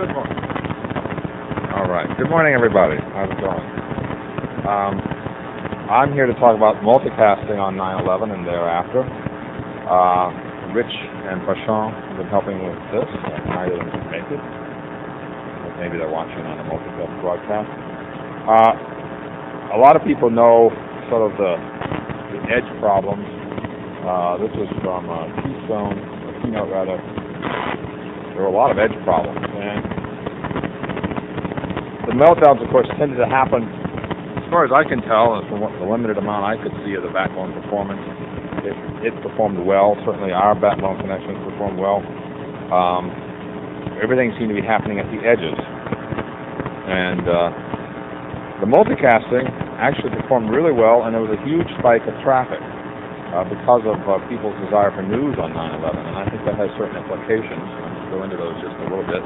Good morning. All right. Good morning, everybody. How's it going? I'm here to talk about multicasting on 9/11 and thereafter. Rich and Prashant have been helping with this. Neither of them can make it, but maybe they're watching on the Multicast broadcast. A lot of people know sort of the edge problems. This was from Keynote rather. There were a lot of edge problems, and the meltdowns, of course, tended to happen, as far as I can tell, and from the limited amount I could see of the backbone performance, it performed well. Certainly our backbone connections performed well. Everything seemed to be happening at the edges. And the multicasting actually performed really well, and there was a huge spike of traffic because of people's desire for news on 9/11, and I think that has certain implications. I'll go into those just a little bit.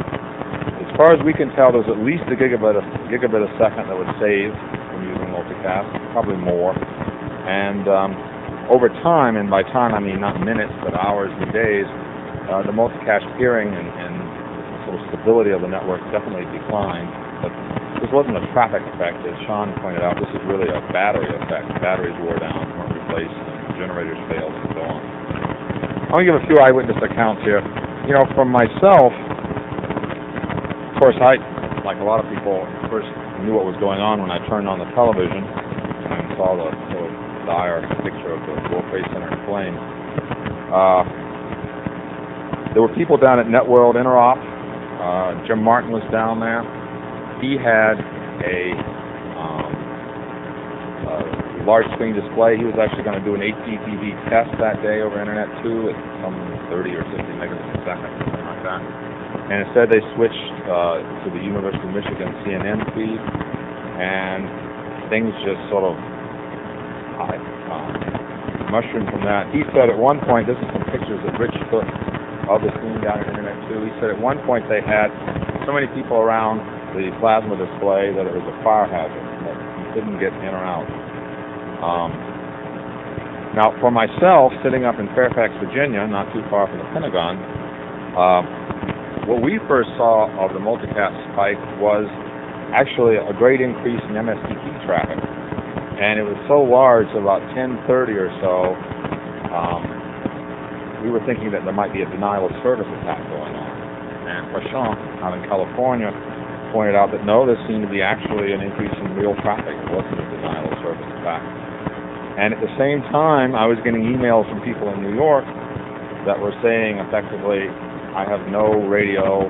As far as we can tell, there's at least a gigabit a second that was saved from using multicast, probably more. And over time, and by time I mean not minutes, but hours and days, the multicast peering and sort of stability of the network definitely declined. But this wasn't a traffic effect, as Sean pointed out. This is really a battery effect. Batteries wore down, weren't replaced, and generators failed, and so on. I'm going to give a few eyewitness accounts here. You know, from myself, of course, I, like a lot of people, first knew what was going on when I turned on the television and saw the sort of dire picture of the World Trade Center in flames. There were people down at Networld Interop. Jim Martin was down there. He had a large screen display. He was actually going to do an HDTV test that day over Internet 2 at some 30 or 60 megabits a second, something like that. And instead they switched to the University of Michigan CNN feed, and things just sort of mushroomed from that. He said at one point, this is some pictures that Rich took of the screen down at Internet 2, he said at one point they had so many people around the plasma display that it was a fire hazard, that you couldn't get in or out. Now, for myself, sitting up in Fairfax, Virginia, not too far from the Pentagon, what we first saw of the multicast spike was actually a great increase in MSTP traffic. And it was so large, about 10:30 or so, we were thinking that there might be a denial of service attack going on. And Prashant, out in California, pointed out that no, there seemed to be actually an increase in real traffic. It wasn't a denial of service attack. And at the same time, I was getting emails from people in New York that were saying effectively, I have no radio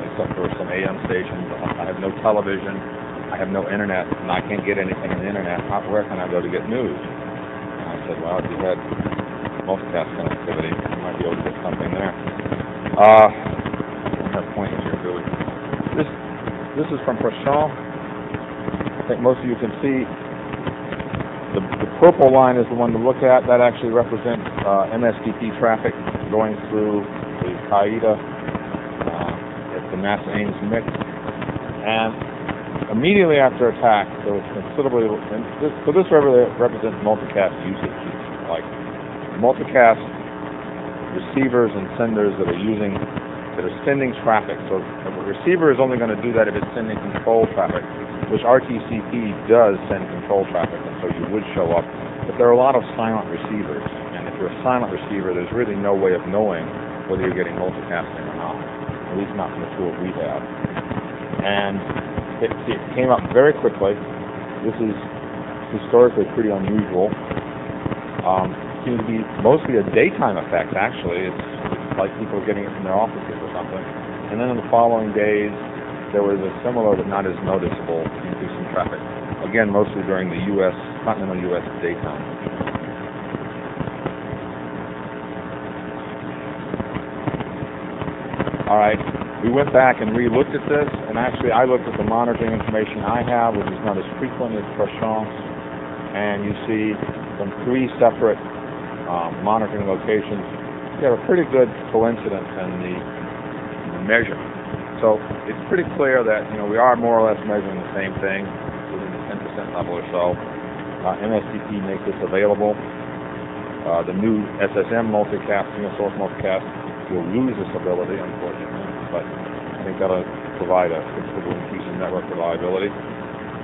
except for some AM stations. I have no television. I have no internet, and I can't get anything on the internet. Where can I go to get news? And I said, well, if you had multicast connectivity, you might be able to get something there. I don't have pointers here, do we? This is from Prashant. I think most of you can see the purple line is the one to look at. That actually represents MSTP traffic going through the Qaeda at the NASA Ames mix. And immediately after attack, there was considerably, so this represents multicast usage. Like multicast receivers and senders that are sending traffic. So a receiver is only going to do that if it's sending control traffic, which RTCP does send control traffic, and so you would show up. But there are a lot of silent receivers, and if you're a silent receiver, there's really no way of knowing whether you're getting multicasting or not, at least not from the tools we have. And it came up very quickly. This is historically pretty unusual. It seems to be mostly a daytime effect, actually. It's like people are getting it from their offices or something. And then in the following days, there was a similar but not as noticeable increase in traffic. Again, mostly during the continental U.S. daytime. All right, we went back and re-looked at this, and actually I looked at the monitoring information I have, which is not as frequent as Prashant's, and you see from 3 separate monitoring locations, you have a pretty good coincidence in the measurement. So it's pretty clear that we are more or less measuring the same thing within the 10% level or so. MSTP makes this available. The new SSM multicast, Single Source Multicast, will lose this ability, unfortunately, but I think that'll provide a considerable increase in network reliability.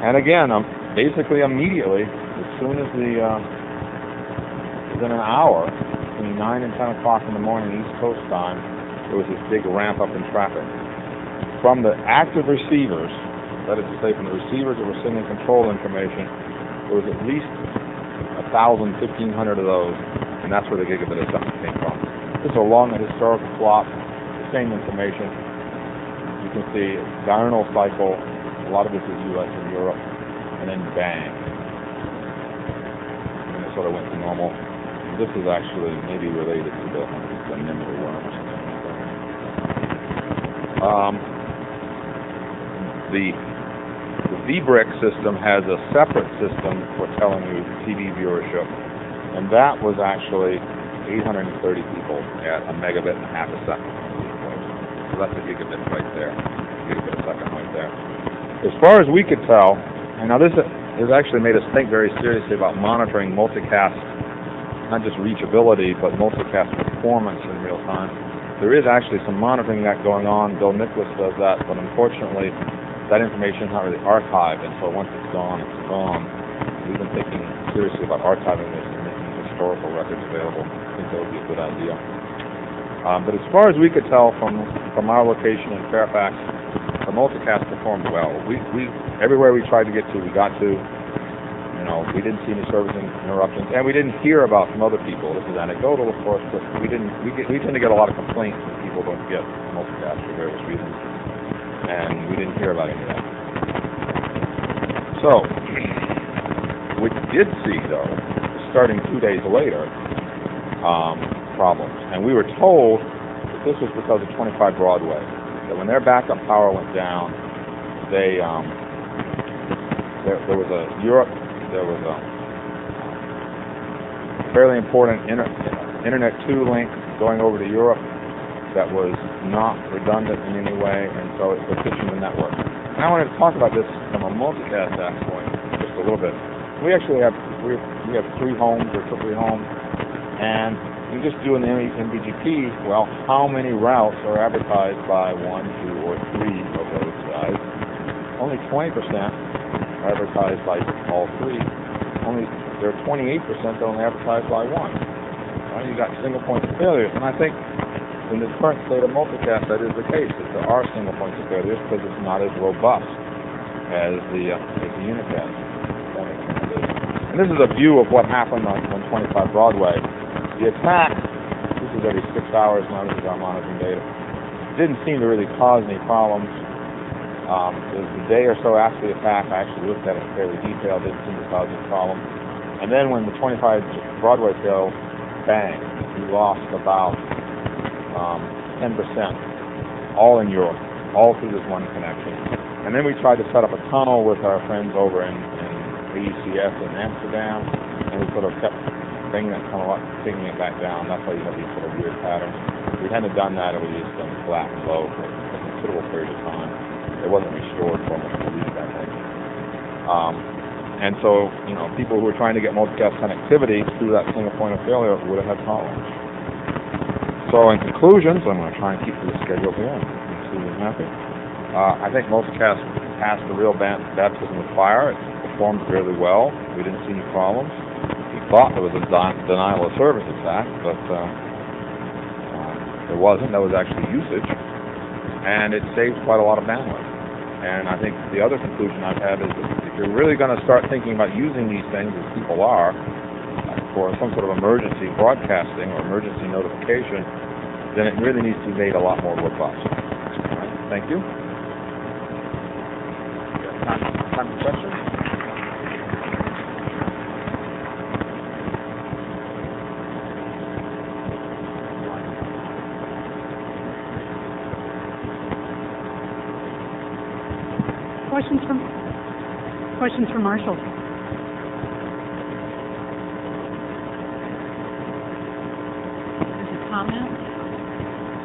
And again, basically immediately, as soon as within an hour, between 9 and 10 o'clock in the morning East Coast time, there was this big ramp up in traffic. From the active receivers, that is to say from the receivers that were sending control information, there was at least 1,000, 1,500 of those, and that's where the gigabit assessment came from. This is along the historical plot, the same information. You can see diurnal cycle, a lot of this is US and Europe, and then bang. And it sort of went to normal. This is actually maybe related to the memory worm or something like that. The VBrick system has a separate system for telling you TV viewership, and that was actually 830 people at a megabit and a half a second. So that's a gigabit right there, gigabit a second right there. As far as we could tell, and now this has actually made us think very seriously about monitoring multicast, not just reachability, but multicast performance in real time. There is actually some monitoring that going on. Bill Nicholas does that, but unfortunately, that information is not really archived, and so once it's gone, it's gone. We've been thinking seriously about archiving this and making historical records available. I think that would be a good idea. But as far as we could tell from our location in Fairfax, the multicast performed well. We everywhere we tried to get to, we got to. You know, we didn't see any service interruptions, and we didn't hear about from other people. This is anecdotal, of course, but we tend to get a lot of complaints that people don't get multicast for various reasons. And we didn't hear about any of that. So, we did see, though, starting 2 days later, problems. And we were told that this was because of 25 Broadway, that when their backup power went down, there was a fairly important Internet 2 link going over to Europe that was not redundant in any way, and so it partitioned the network. And I wanted to talk about this from a multicast standpoint just a little bit. We actually have 3 homes or 3 homes, and you just do an MBGP. Well, how many routes are advertised by 1, 2, or 3 of those guys? Only 20% are advertised by all 3. There are 28% that only advertised by 1. Well, you got single points of failures, and I think in the current state of multicast, that is the case. That there are single points of failures because it's not as robust as the unicast. And this is a view of what happened on 25 Broadway. The attack, this is every 6 hours now, this is our monitoring data, didn't seem to really cause any problems. The day or so after the attack, I actually looked at it fairly detailed, didn't seem to cause any problem. And then when the 25 Broadway failed, bang, we lost about 10%, all in Europe, all through this one connection. And then we tried to set up a tunnel with our friends over in AECS in Amsterdam, and we sort of kept bringing that tunnel up, taking it back down. That's why you have these sort of weird patterns. If we hadn't done that, it would just been flat and low for a considerable period of time. It wasn't restored for almost a week, I think. And so, you know, people who were trying to get multicast connectivity through that single point of failure would have had problems. So in conclusions, I'm going to try and keep this schedule here. See what's happening. I think multicast passed the real baptism of fire. It performed really well. We didn't see any problems. We thought there was a denial of service attack, but there wasn't. That was actually usage. And it saved quite a lot of bandwidth. And I think the other conclusion I've had is that if you're really going to start thinking about using these things, as people are, for some sort of emergency broadcasting or emergency notification, then it really needs to be made a lot more robust. All right, thank you. Time for questions? Questions from Marshall. Comment.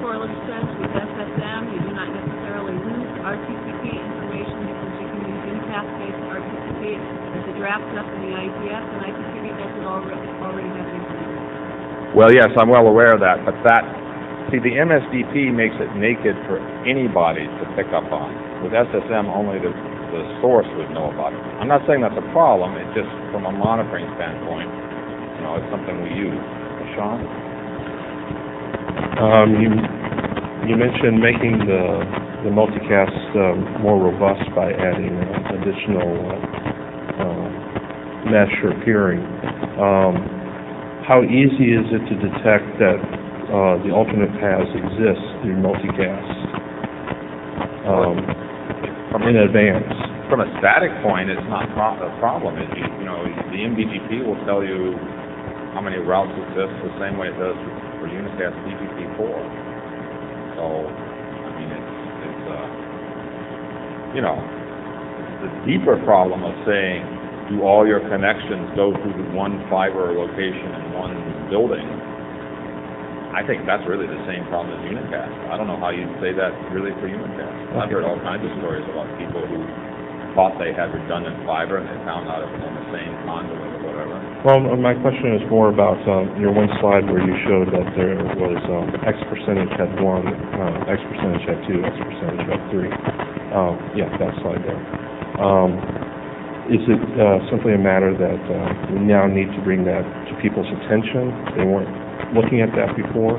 Corliss says with SSM, you do not necessarily lose RTCP information because you can use unicast-based RTCP as a draft up in the IPS, and IPTV doesn't already have information. Well, yes, I'm well aware of that, but that See, the MSDP makes it naked for anybody to pick up on. With SSM, only the source would know about it. I'm not saying that's a problem. It's just from a monitoring standpoint, it's something we use. Sean? You mentioned making the multicast more robust by adding additional mesh or peering. How easy is it to detect that the alternate paths exist through multicast in advance? From a static point, it's not a problem. The MBGP will tell you how many routes exist the same way it does for unicast BGP4. So, it's the deeper problem of saying, do all your connections go through the one fiber location in one building? I think that's really the same problem as unicast. I don't know how you'd say that really for unicast. I've heard all kinds of stories about people who thought they had redundant fiber and they found out it was on the same conduit or whatever. Well, my question is more about your one slide where you showed that there was X percentage had 1, X percentage had 2, X percentage had 3. Yeah, that slide there. Is it simply a matter that we now need to bring that to people's attention? They weren't looking at that before?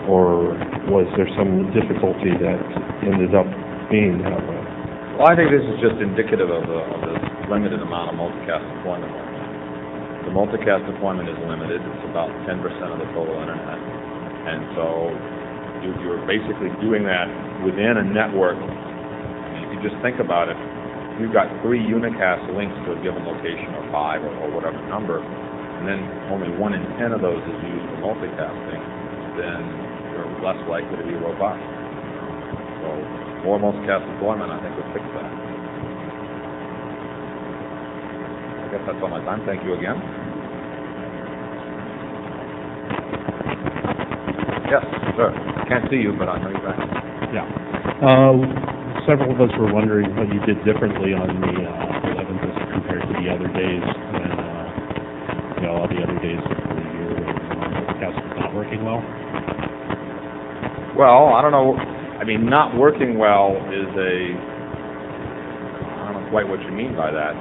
Or was there some difficulty that ended up being that way? Well, I think this is just indicative of the limited amount of multicast deployment. The multicast deployment is limited. It's about 10% of the total internet. And so you're basically doing that within a network. If you just think about it, you've got 3 unicast links to a given location, or 5, or whatever number, and then only 1 in 10 of those is used for multicasting, then you're less likely to be robust. So more multicast deployment, I think, would fix that. I guess that's all my time. Thank you again. Yes, sir. Can't see you, but I know you're back. Yeah. Several of us were wondering what you did differently on the 11th as compared to the other days when, all the other days of the year when Multicast was not working well. Well, I don't know. Not working well is I don't know quite what you mean by that.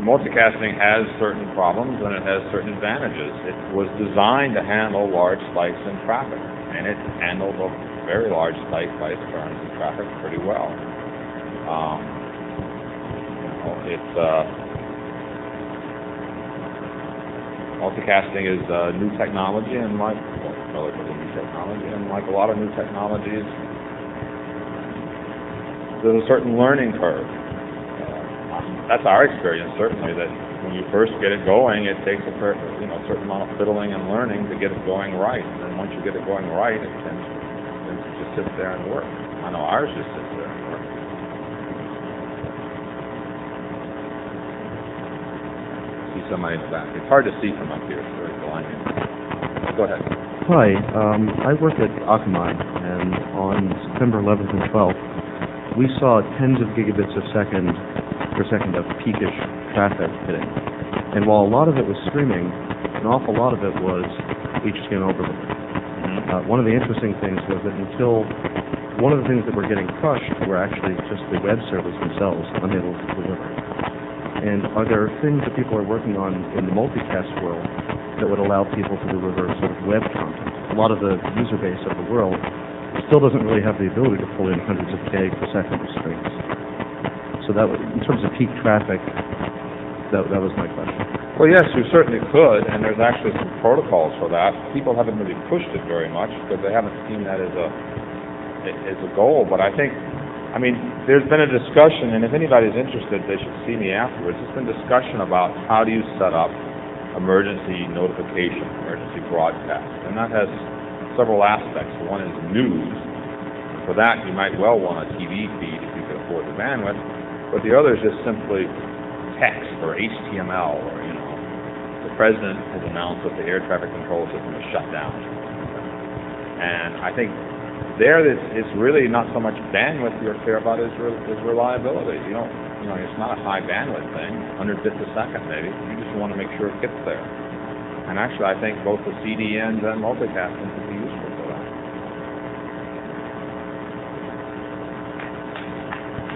Multicasting has certain problems and it has certain advantages. It was designed to handle large spikes in traffic, and it handled a very large spike by turns in traffic pretty well. Multicasting is new technology, and relatively new technology, and like a lot of new technologies, there's a certain learning curve. That's our experience, certainly, that when you first get it going, it takes a certain amount of fiddling and learning to get it going right. And then once you get it going right, it tends to just sit there and work. I know ours just sits there and works. See somebody in the back. It's hard to see from up here. It's very blinding. Go ahead. Hi, I work at Akamai, and on September 11th and 12th, we saw tens of gigabits per second of peakish traffic hitting. And while a lot of it was streaming, an awful lot of it was HTML overload. One of the interesting things was that one of the things that were getting crushed were actually just the web servers themselves unable to deliver. And are there things that people are working on in the multicast world that would allow people to deliver sort of web content? A lot of the user base of the world still doesn't really have the ability to pull in hundreds of K per second of streams. So that, in terms of peak traffic, that was my question. Well, yes, you certainly could, and there's actually some protocols for that. People haven't really pushed it very much because they haven't seen that as a goal. But I think, there's been a discussion, and if anybody's interested, they should see me afterwards. There's been discussion about how do you set up emergency notification, emergency broadcast, and that has several aspects. One is news. For that, you might well want a TV feed if you can afford the bandwidth, but the other is just simply text or HTML, or the president has announced that the air traffic control system is shut down. And I think there it's really not so much bandwidth you care about as reliability. It's not a high bandwidth thing, 100 bits a second maybe. You just want to make sure it gets there. And actually, I think both the CDNs and multicast